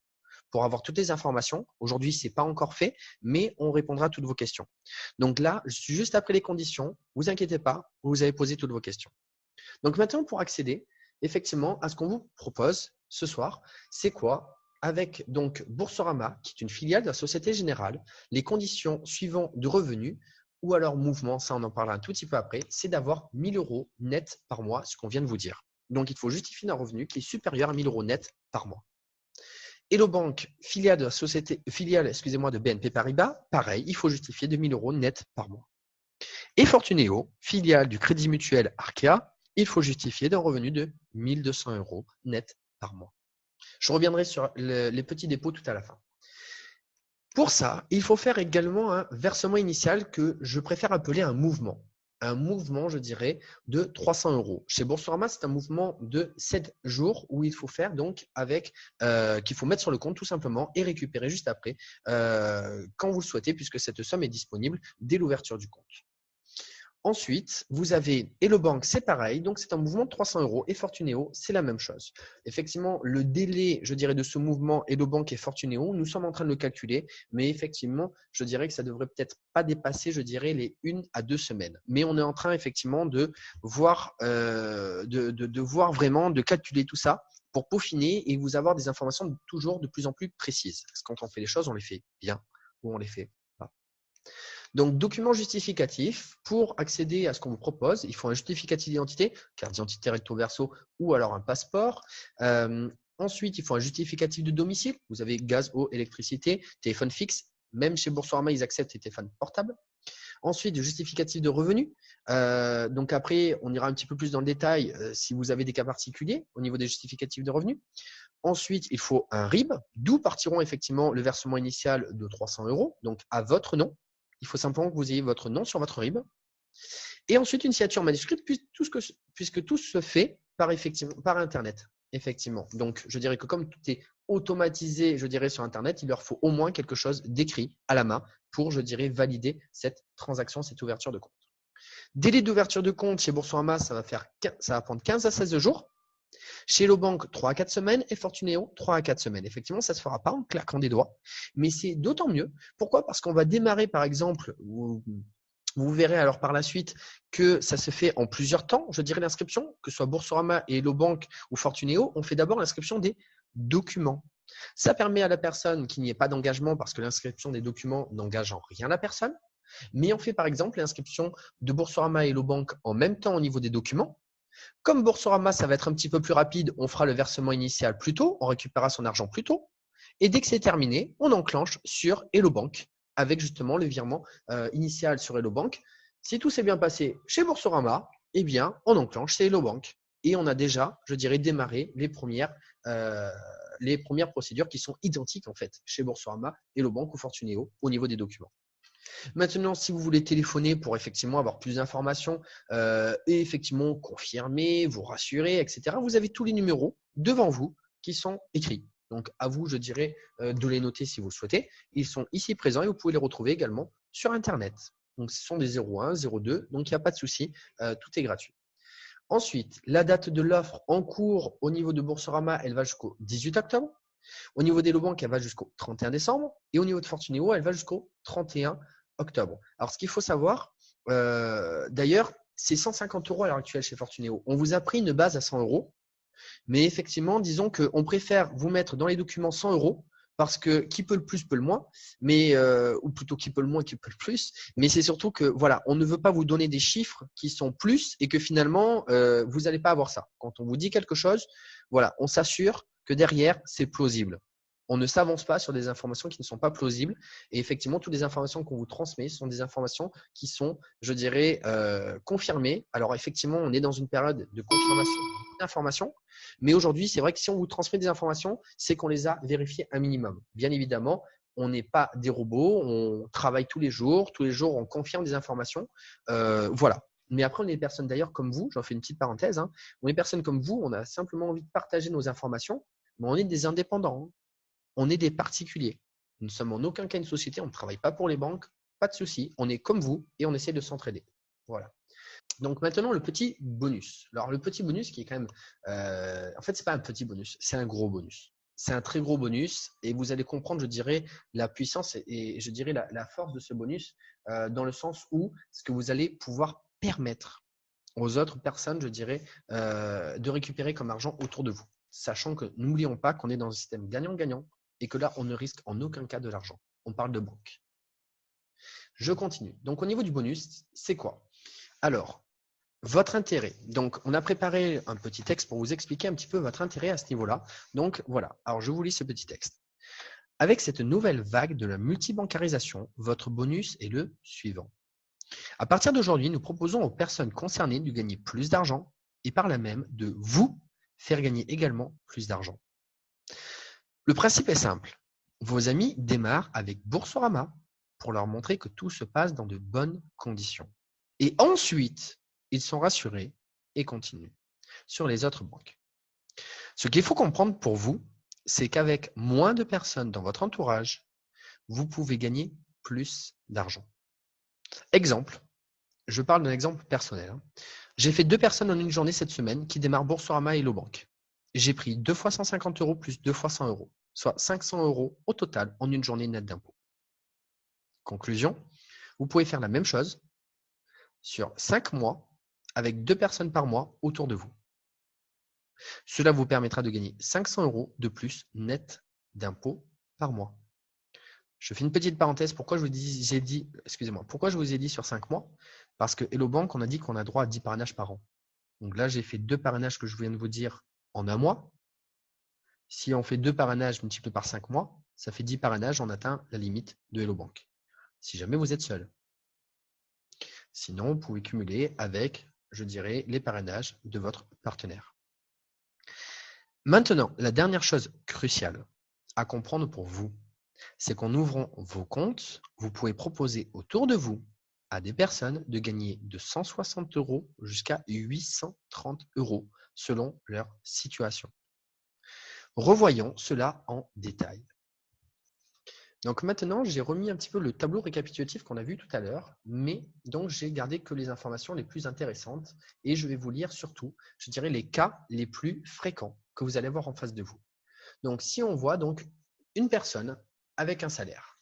pour avoir toutes les informations. Aujourd'hui, ce n'est pas encore fait, mais on répondra à toutes vos questions. Donc là, juste après les conditions, vous inquiétez pas, vous avez posé toutes vos questions. Donc maintenant, pour accéder effectivement à ce qu'on vous propose ce soir, c'est quoi? Avec donc Boursorama, qui est une filiale de la Société Générale, les conditions suivant de revenus ou alors mouvement, ça on en parlera un tout petit peu après, c'est d'avoir 1000 euros net par mois, ce qu'on vient de vous dire. Donc, il faut justifier un revenu qui est supérieur à 1000 euros net par mois. Hello Bank, filiale de la société, de BNP Paribas, pareil, il faut justifier 2000 euros net par mois. Et Fortunéo, filiale du Crédit Mutuel Arkea, il faut justifier d'un revenu de 1200 euros net par mois. Je reviendrai sur les petits dépôts tout à la fin. Pour ça, il faut faire également un versement initial que je préfère appeler un mouvement. un mouvement, je dirais, de 300 €. Chez Boursorama, c'est un mouvement de 7 jours où il faut faire donc avec, qu'il faut mettre sur le compte tout simplement et récupérer juste après quand vous le souhaitez puisque cette somme est disponible dès l'ouverture du compte. Ensuite, vous avez Hello Bank, c'est pareil. Donc, c'est un mouvement de 300 € et Fortunéo, c'est la même chose. Effectivement, le délai, je dirais, de ce mouvement Hello Bank et Fortunéo, nous sommes en train de le calculer. Mais effectivement, je dirais que ça devrait peut-être pas dépasser, je dirais, les 1 à 2 semaines. Mais on est en train, effectivement, de voir, voir vraiment, de calculer tout ça pour peaufiner et vous avoir des informations toujours de plus en plus précises. Parce que quand on fait les choses, on les fait bien ou on les fait pas. Donc, document justificatif, pour accéder à ce qu'on vous propose, il faut un justificatif d'identité, carte d'identité recto verso ou alors un passeport. Ensuite, il faut un justificatif de domicile. Vous avez gaz, eau, électricité, téléphone fixe. Même chez Boursorama, ils acceptent les téléphones portables. Ensuite, le justificatif de revenus. Donc après, on ira un petit peu plus dans le détail si vous avez des cas particuliers au niveau des justificatifs de revenus. Ensuite, il faut un RIB, d'où partiront effectivement le versement initial de 300 €, donc à votre nom. Il faut simplement que vous ayez votre nom sur votre RIB. Et ensuite, une signature manuscrite, puisque tout se fait par Internet. Effectivement. Donc, je dirais que comme tout est automatisé, je dirais, sur Internet, il leur faut au moins quelque chose d'écrit à la main pour, je dirais, valider cette transaction, cette ouverture de compte. Délai d'ouverture de compte chez Boursorama, ça va prendre 15 à 16 jours. Chez Hello Bank, 3 à 4 semaines et Fortunéo, 3 à 4 semaines. Effectivement, ça ne se fera pas en claquant des doigts, mais c'est d'autant mieux. Pourquoi? Parce qu'on va démarrer, par exemple, vous verrez alors par la suite que ça se fait en plusieurs temps, je dirais l'inscription, que ce soit Boursorama et Hello Bank ou Fortunéo, on fait d'abord l'inscription des documents. Ça permet à la personne qu'il n'y ait pas d'engagement parce que l'inscription des documents n'engage en rien la personne. Mais on fait par exemple l'inscription de Boursorama et Hello Bank en même temps au niveau des documents. Comme Boursorama, ça va être un petit peu plus rapide, on fera le versement initial plus tôt, on récupérera son argent plus tôt. Et dès que c'est terminé, on enclenche sur Hello Bank avec justement le virement initial sur Hello Bank. Si tout s'est bien passé chez Boursorama, eh bien, on enclenche chez Hello Bank. Et on a déjà, je dirais, démarré les premières procédures qui sont identiques en fait chez Boursorama, Hello Bank ou Fortunéo au niveau des documents. Maintenant, si vous voulez téléphoner pour effectivement avoir plus d'informations et effectivement confirmer, vous rassurer, etc., vous avez tous les numéros devant vous qui sont écrits. Donc, à vous, je dirais, de les noter si vous le souhaitez. Ils sont ici présents et vous pouvez les retrouver également sur Internet. Donc, ce sont des 01, 02, donc il n'y a pas de souci, tout est gratuit. Ensuite, la date de l'offre en cours au niveau de Boursorama, elle va jusqu'au 18 octobre. Au niveau d'Hello Bank, elle va jusqu'au 31 décembre. Et au niveau de Fortunéo, elle va jusqu'au 31 octobre. Alors, ce qu'il faut savoir, d'ailleurs, c'est 150 € à l'heure actuelle chez Fortunéo. On vous a pris une base à 100 €. Mais effectivement, disons qu'on préfère vous mettre dans les documents 100 € parce que qui peut le plus peut le moins, mais ou plutôt qui peut le moins qui peut le plus. Mais c'est surtout que voilà, on ne veut pas vous donner des chiffres qui sont plus et que finalement vous n'allez pas avoir ça. Quand on vous dit quelque chose, voilà, on s'assure que derrière c'est plausible. On ne s'avance pas sur des informations qui ne sont pas plausibles. Et effectivement, toutes les informations qu'on vous transmet sont des informations qui sont, je dirais, confirmées. Alors effectivement, on est dans une période de confirmation d'informations. Mais aujourd'hui, c'est vrai que si on vous transmet des informations, c'est qu'on les a vérifiées un minimum. Bien évidemment, on n'est pas des robots. On travaille tous les jours. Tous les jours, on confirme des informations. Voilà. Mais après, on est des personnes d'ailleurs comme vous. J'en fais une petite parenthèse. On est des personnes comme vous. On a simplement envie de partager nos informations. Mais on est des indépendants. On est des particuliers. Nous ne sommes en aucun cas une société, on ne travaille pas pour les banques, pas de souci. On est comme vous et on essaie de s'entraider. Voilà. Donc maintenant, le petit bonus. Alors le petit bonus qui est quand même… en fait, ce n'est pas un petit bonus, c'est un gros bonus. C'est un très gros bonus et vous allez comprendre, je dirais, la puissance et je dirais la force de ce bonus dans le sens où ce que vous allez pouvoir permettre aux autres personnes, je dirais, de récupérer comme argent autour de vous. Sachant que n'oublions pas qu'on est dans un système gagnant-gagnant et que là, on ne risque en aucun cas de l'argent. On parle de banque. Je continue. Donc, au niveau du bonus, c'est quoi? Alors, votre intérêt. Donc, on a préparé un petit texte pour vous expliquer un petit peu votre intérêt à ce niveau-là. Donc, voilà. Alors, je vous lis ce petit texte. Avec cette nouvelle vague de la multibancarisation, votre bonus est le suivant. À partir d'aujourd'hui, nous proposons aux personnes concernées de gagner plus d'argent et par là même de vous faire gagner également plus d'argent. Le principe est simple. Vos amis démarrent avec Boursorama pour leur montrer que tout se passe dans de bonnes conditions. Et ensuite, ils sont rassurés et continuent sur les autres banques. Ce qu'il faut comprendre pour vous, c'est qu'avec moins de personnes dans votre entourage, vous pouvez gagner plus d'argent. Exemple, je parle d'un exemple personnel. J'ai fait 2 personnes en une journée cette semaine qui démarrent Boursorama et Hello Bank. J'ai pris 2 fois 150 € plus 2 fois 100 €, soit 500 € au total en une journée nette d'impôt. Conclusion, vous pouvez faire la même chose sur 5 mois avec 2 personnes par mois autour de vous. Cela vous permettra de gagner 500 € de plus net d'impôt par mois. Je fais une petite parenthèse. Pourquoi je vous ai dit sur 5 mois? Parce que Hello Bank, on a dit qu'on a droit à 10 parrainages par an. Donc là, j'ai fait 2 parrainages que je viens de vous dire en un mois. Si on fait 2 parrainages multipliés par 5 mois, ça fait 10 parrainages, on atteint la limite de Hello Bank. Si jamais vous êtes seul. Sinon, vous pouvez cumuler avec, je dirais, les parrainages de votre partenaire. Maintenant, la dernière chose cruciale à comprendre pour vous, c'est qu'en ouvrant vos comptes, vous pouvez proposer autour de vous à des personnes de gagner de 160 € jusqu'à 830 € selon leur situation. Revoyons cela en détail. Donc maintenant, j'ai remis un petit peu le tableau récapitulatif qu'on a vu tout à l'heure, mais donc j'ai gardé que les informations les plus intéressantes et je vais vous lire surtout, je dirais, les cas les plus fréquents que vous allez voir en face de vous. Donc si on voit donc une personne avec un salaire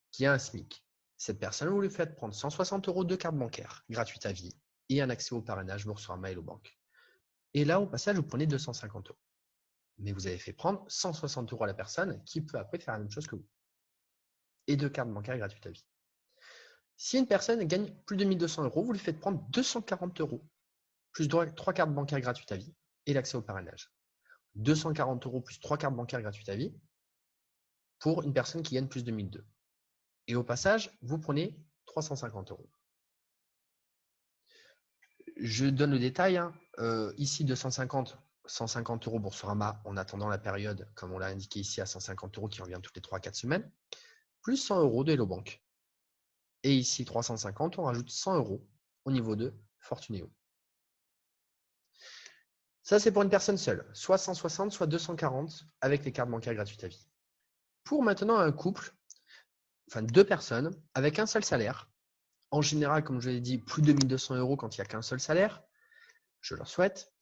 qui a un SMIC, cette personne, vous lui faites prendre 160 € de carte bancaire gratuite à vie et un accès au parrainage Boursorama et Hello Bank. Et là, au passage, vous prenez 250 €. Mais vous avez fait prendre 160 € à la personne qui peut après faire la même chose que vous. Et 2 cartes bancaires gratuites à vie. Si une personne gagne plus de 1 200 €, vous lui faites prendre 240 € plus 3 cartes bancaires gratuites à vie et l'accès au parrainage. 240 € plus 3 cartes bancaires gratuites à vie pour une personne qui gagne plus de 1002. Et au passage, vous prenez 350 €. Je donne le détail. Ici, 250, 150 € Boursorama en attendant la période, comme on l'a indiqué ici, à 150 € qui revient toutes les 3-4 semaines, plus 100 € de Hello Bank. Et ici, 350, on rajoute 100 € au niveau de Fortunéo. Ça, c'est pour une personne seule, soit 160, soit 240 avec les cartes bancaires gratuites à vie. Pour maintenant un couple, enfin 2 personnes avec un seul salaire, en général, comme je l'ai dit, plus de 1 200 € quand il n'y a qu'un seul salaire, je leur souhaite,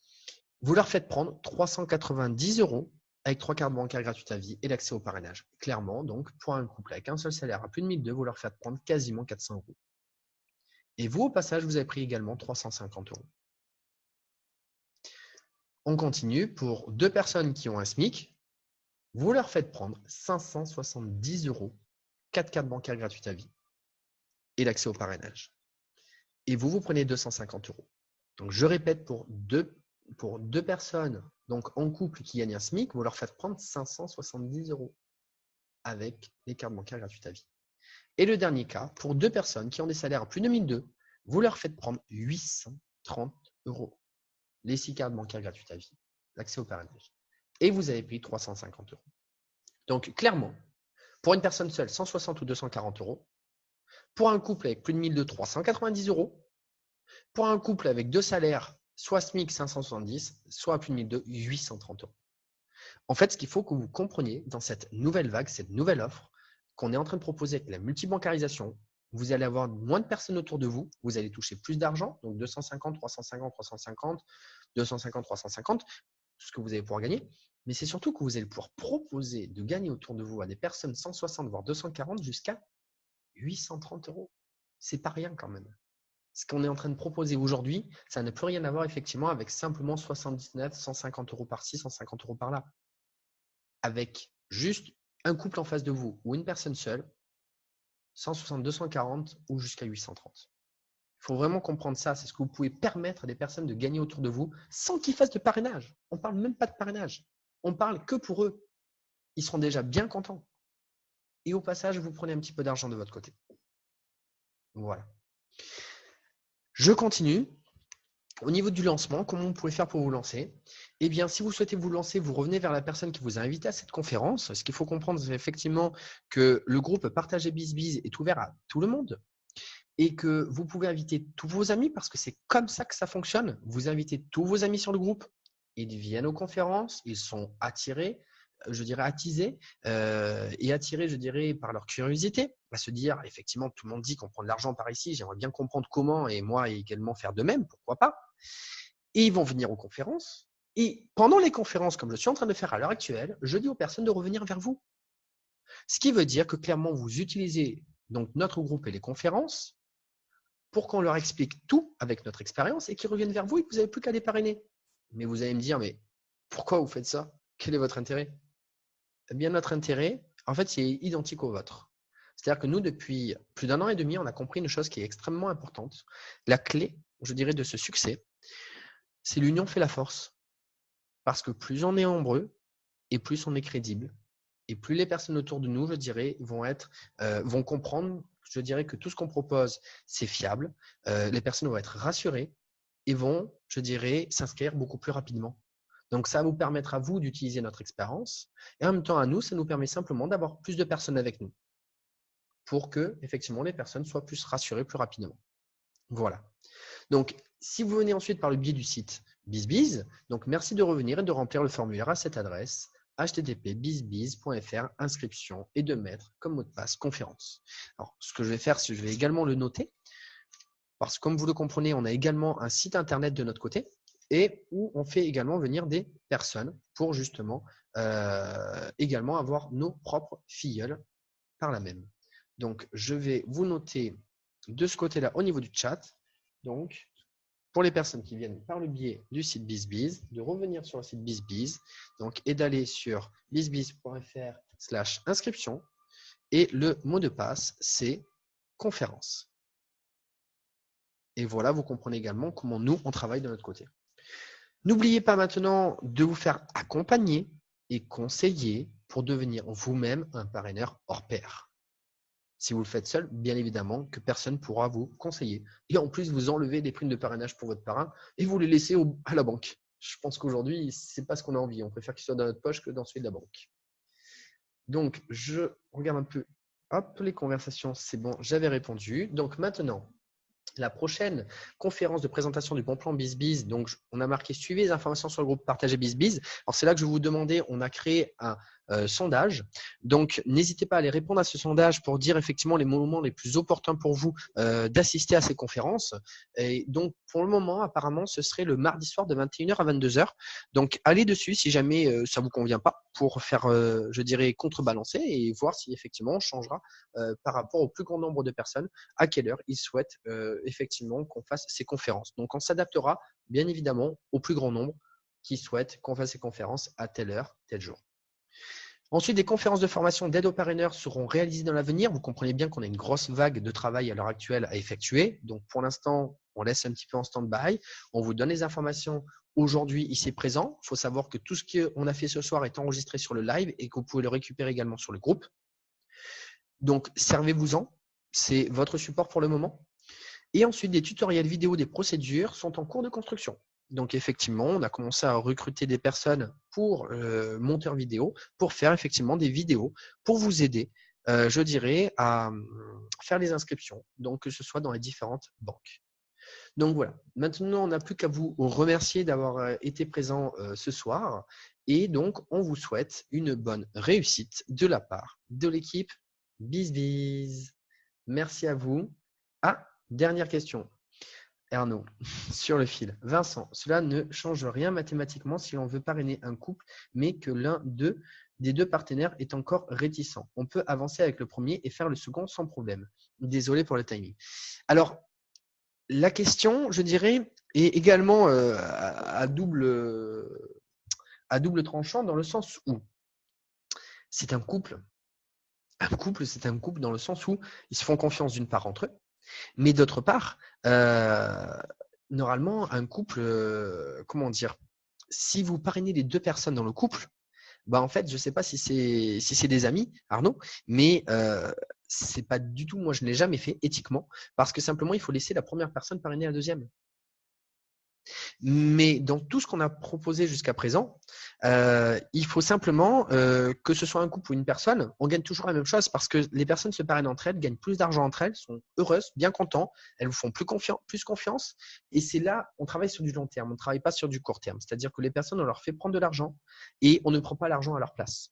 vous leur faites prendre 390 € avec 3 cartes bancaires gratuites à vie et l'accès au parrainage. Clairement, donc, pour un couple avec un seul salaire à plus de 1002, vous leur faites prendre quasiment 400 €. Et vous, au passage, vous avez pris également 350 €. On continue. Pour 2 personnes qui ont un SMIC, vous leur faites prendre 570 €, 4 cartes bancaires gratuites à vie et l'accès au parrainage. Et vous prenez 250 €. Donc, je répète, pour deux personnes donc en couple qui gagnent un SMIC, vous leur faites prendre 570 € avec les cartes bancaires gratuites à vie. Et le dernier cas, pour 2 personnes qui ont des salaires à plus de 1002, vous leur faites prendre 830 €. Les 6 cartes bancaires gratuites à vie, l'accès au parrainage. Et vous avez pris 350 €. Donc, clairement, pour une personne seule, 160 ou 240 €. Pour un couple avec plus de 1002, 390 €. Pour un couple avec 2 salaires, soit SMIC 570, soit à plus de 1002, 830 €. En fait, ce qu'il faut que vous compreniez dans cette nouvelle vague, cette nouvelle offre qu'on est en train de proposer avec la multibancarisation, vous allez avoir moins de personnes autour de vous, vous allez toucher plus d'argent, donc 250, 350, 350, 250, 350, ce que vous allez pouvoir gagner. Mais c'est surtout que vous allez pouvoir proposer de gagner autour de vous à des personnes 160 voire 240 jusqu'à 830 €. C'est pas rien quand même. Ce qu'on est en train de proposer aujourd'hui, ça n'a plus rien à voir effectivement avec simplement 79, 150 € par-ci, 150 € par-là. Avec juste un couple en face de vous ou une personne seule, 160, 240 ou jusqu'à 830. Il faut vraiment comprendre ça. C'est ce que vous pouvez permettre à des personnes de gagner autour de vous sans qu'ils fassent de parrainage. On ne parle même pas de parrainage. On parle que pour eux. Ils seront déjà bien contents. Et au passage, vous prenez un petit peu d'argent de votre côté. Voilà. Je continue. Au niveau du lancement, comment vous pouvez faire pour vous lancer? Eh bien, si vous souhaitez vous lancer, vous revenez vers la personne qui vous a invité à cette conférence. Ce qu'il faut comprendre, c'est effectivement que le groupe Partager BizBiz est ouvert à tout le monde. et que vous pouvez inviter tous vos amis parce que c'est comme ça que ça fonctionne. Vous invitez tous vos amis sur le groupe, ils viennent aux conférences, ils sont attirés, je dirais attisés et attirés, je dirais, par leur curiosité, à se dire, effectivement, tout le monde dit qu'on prend de l'argent par ici, j'aimerais bien comprendre comment et moi également faire de même, pourquoi pas. Et ils vont venir aux conférences. Et pendant les conférences, comme je suis en train de faire à l'heure actuelle, je dis aux personnes de revenir vers vous. Ce qui veut dire que clairement, vous utilisez donc notre groupe et les conférences pour qu'on leur explique tout avec notre expérience et qu'ils reviennent vers vous et que vous n'avez plus qu'à les parrainer. Mais vous allez me dire, mais pourquoi vous faites ça? Quel est votre intérêt? Eh bien, notre intérêt, en fait, c'est identique au vôtre. C'est-à-dire que nous, depuis plus d'1 an et demi, on a compris une chose qui est extrêmement importante. La clé, je dirais, de ce succès, c'est l'union fait la force. Parce que plus on est nombreux et plus on est crédible. Et plus les personnes autour de nous, je dirais, vont comprendre, je dirais, que tout ce qu'on propose, c'est fiable. Les personnes vont être rassurées et vont, je dirais, s'inscrire beaucoup plus rapidement. Donc, ça va vous permettre à vous d'utiliser notre expérience et en même temps à nous, ça nous permet simplement d'avoir plus de personnes avec nous pour que, effectivement, les personnes soient plus rassurées plus rapidement. Voilà. Donc, si vous venez ensuite par le biais du site BizBiz, donc merci de revenir et de remplir le formulaire à cette adresse http://bizbiz.fr inscription et de mettre comme mot de passe conférence. Alors, ce que je vais faire, c'est que je vais également le noter parce que comme vous le comprenez, on a également un site internet de notre côté et où on fait également venir des personnes pour justement également avoir nos propres filleuls par la même. Donc, je vais vous noter de ce côté-là au niveau du chat. Donc, pour les personnes qui viennent par le biais du site BizBiz, de revenir sur le site BizBiz donc, et d'aller sur bizbiz.fr/inscription et le mot de passe, c'est conférence. Et voilà, vous comprenez également comment nous, on travaille de notre côté. N'oubliez pas maintenant de vous faire accompagner et conseiller pour devenir vous-même un parraineur hors pair. Si vous le faites seul, bien évidemment que personne ne pourra vous conseiller. Et en plus, vous enlevez des primes de parrainage pour votre parrain et vous les laissez à la banque. Je pense qu'aujourd'hui, ce n'est pas ce qu'on a envie. On préfère qu'il soit dans notre poche que dans celui de la banque. Donc, je regarde un peu. Hop, les conversations, c'est bon, j'avais répondu. Donc maintenant, la prochaine conférence de présentation du bon plan BizBiz, donc on a marqué suivez les informations sur le groupe partagez BizBiz. Alors c'est là que je vais vous demander, on a créé un sondage. Donc n'hésitez pas à aller répondre à ce sondage pour dire effectivement les moments les plus opportuns pour vous d'assister à ces conférences. Et donc pour le moment, apparemment, ce serait le mardi soir de 21h à 22h. Donc allez dessus si jamais ça vous convient pas pour faire, je dirais, contrebalancer et voir si effectivement on changera par rapport au plus grand nombre de personnes à quelle heure ils souhaitent effectivement qu'on fasse ces conférences. Donc, on s'adaptera bien évidemment au plus grand nombre qui souhaitent qu'on fasse ces conférences à telle heure, tel jour. Ensuite, des conférences de formation d'aide aux parraineurs seront réalisées dans l'avenir. Vous comprenez bien qu'on a une grosse vague de travail à l'heure actuelle à effectuer. Donc, pour l'instant, on laisse un petit peu en stand-by. On vous donne les informations aujourd'hui ici présent. Il faut savoir que tout ce qu'on a fait ce soir est enregistré sur le live et que vous pouvez le récupérer également sur le groupe. Donc, servez-vous-en. C'est votre support pour le moment. Et ensuite, des tutoriels vidéo des procédures sont en cours de construction. Donc, effectivement, on a commencé à recruter des personnes pour monteurs vidéo, pour faire effectivement des vidéos, pour vous aider, je dirais, à faire les inscriptions, donc que ce soit dans les différentes banques. Donc voilà, maintenant, on n'a plus qu'à vous remercier d'avoir été présent ce soir. Et donc, on vous souhaite une bonne réussite de la part de l'équipe BizBiz. Merci à vous. Dernière question, Arnaud, sur le fil. Vincent, cela ne change rien mathématiquement si l'on veut parrainer un couple, mais que l'un des deux partenaires est encore réticent. On peut avancer avec le premier et faire le second sans problème. Désolé pour le timing. Alors, la question, je dirais, est également à double tranchant dans le sens où c'est un couple. Un couple, c'est un couple dans le sens où ils se font confiance d'une part entre eux. Mais d'autre part, normalement, un couple, comment dire, si vous parrainez les deux personnes dans le couple, bah en fait, je ne sais pas si c'est des amis, Arnaud, mais c'est pas du tout, moi je ne l'ai jamais fait éthiquement, parce que simplement, il faut laisser la première personne parrainer la deuxième. Mais dans tout ce qu'on a proposé jusqu'à présent, il faut simplement que ce soit un couple ou une personne, on gagne toujours la même chose parce que les personnes se parrainent entre elles, gagnent plus d'argent entre elles, sont heureuses, bien contentes, elles vous font plus confiance. Et c'est là, on travaille sur du long terme, on ne travaille pas sur du court terme. C'est-à-dire que les personnes, on leur fait prendre de l'argent et on ne prend pas l'argent à leur place.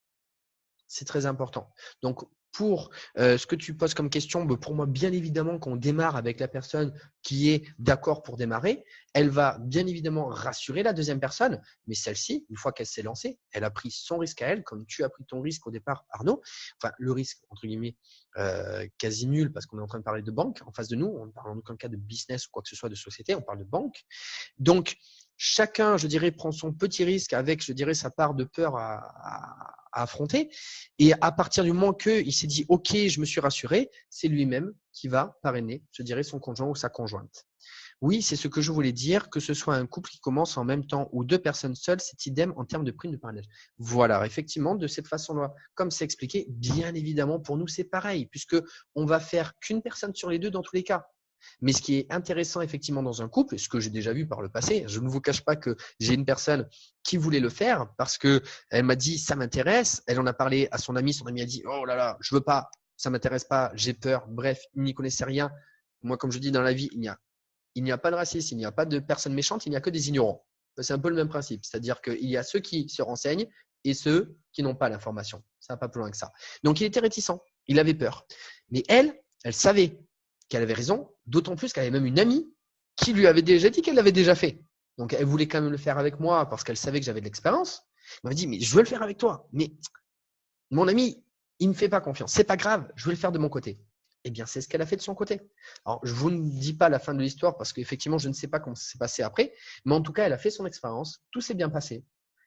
C'est très important. Donc, pour ce que tu poses comme question, pour moi, bien évidemment, quand on démarre avec la personne qui est d'accord pour démarrer, elle va bien évidemment rassurer la deuxième personne, mais celle-ci, une fois qu'elle s'est lancée, elle a pris son risque à elle, comme tu as pris ton risque au départ, Arnaud. Enfin, le risque, entre guillemets, quasi nul, parce qu'on est en train de parler de banque en face de nous, on ne parle en aucun cas de business ou quoi que ce soit de société, on parle de banque. Donc, chacun, je dirais, prend son petit risque avec, je dirais, sa part de peur à affronter. Et à partir du moment qu'il s'est dit « Ok, je me suis rassuré », c'est lui-même qui va parrainer, je dirais, son conjoint ou sa conjointe. Oui, c'est ce que je voulais dire, que ce soit un couple qui commence en même temps ou deux personnes seules, c'est idem en termes de prime de parrainage. Voilà, effectivement, de cette façon-là, comme c'est expliqué, bien évidemment, pour nous, c'est pareil, puisque on va faire qu'une personne sur les deux dans tous les cas. Mais ce qui est intéressant effectivement dans un couple, ce que j'ai déjà vu par le passé, je ne vous cache pas que j'ai une personne qui voulait le faire parce que elle m'a dit ça m'intéresse, elle en a parlé à son ami a dit oh là là, je veux pas, ça m'intéresse pas, j'ai peur, bref, il n'y connaissait rien. Moi, comme je dis dans la vie, il n'y a pas de racisme, il n'y a pas de personnes méchantes, il n'y a que des ignorants. C'est un peu le même principe, c'est-à-dire qu'il y a ceux qui se renseignent et ceux qui n'ont pas l'information. Ça va pas plus loin que ça. Donc il était réticent, il avait peur. Mais elle savait qu'elle avait raison, d'autant plus qu'elle avait même une amie qui lui avait déjà dit qu'elle l'avait déjà fait. Donc, elle voulait quand même le faire avec moi parce qu'elle savait que j'avais de l'expérience. Elle m'a dit, mais je veux le faire avec toi. Mais mon ami, il ne me fait pas confiance. C'est pas grave, je veux le faire de mon côté. Eh bien, c'est ce qu'elle a fait de son côté. Alors, je ne vous dis pas la fin de l'histoire parce qu'effectivement, je ne sais pas comment ça s'est passé après. Mais en tout cas, elle a fait son expérience. Tout s'est bien passé.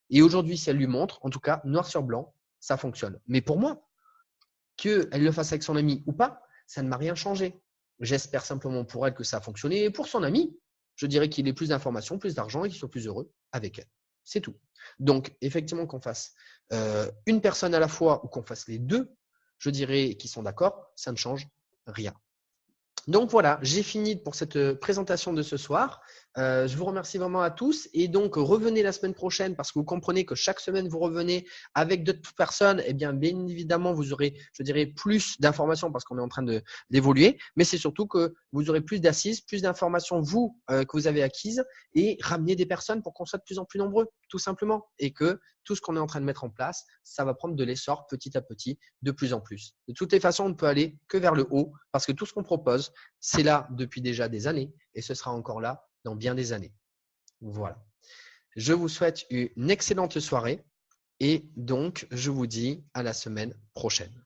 Et aujourd'hui, si elle lui montre, en tout cas, noir sur blanc, ça fonctionne. Mais pour moi, qu'elle le fasse avec son ami ou pas, ça ne m'a rien changé. J'espère simplement pour elle que ça a fonctionné. Et pour son ami, je dirais qu'il ait plus d'informations, plus d'argent et qu'il soit plus heureux avec elle. C'est tout. Donc, effectivement, qu'on fasse une personne à la fois ou qu'on fasse les deux, je dirais qu'ils sont d'accord, ça ne change rien. Donc voilà, j'ai fini pour cette présentation de ce soir. Je vous remercie vraiment à tous et donc revenez la semaine prochaine parce que vous comprenez que chaque semaine vous revenez avec d'autres personnes. Eh bien évidemment, vous aurez, je dirais, plus d'informations parce qu'on est en train d'évoluer, mais c'est surtout que vous aurez plus d'assises, plus d'informations vous que vous avez acquises et ramener des personnes pour qu'on soit de plus en plus nombreux, tout simplement, et que tout ce qu'on est en train de mettre en place, ça va prendre de l'essor petit à petit, de plus en plus. De toutes les façons, on ne peut aller que vers le haut parce que tout ce qu'on propose, c'est là depuis déjà des années et ce sera encore là dans bien des années. Voilà. Je vous souhaite une excellente soirée et donc je vous dis à la semaine prochaine.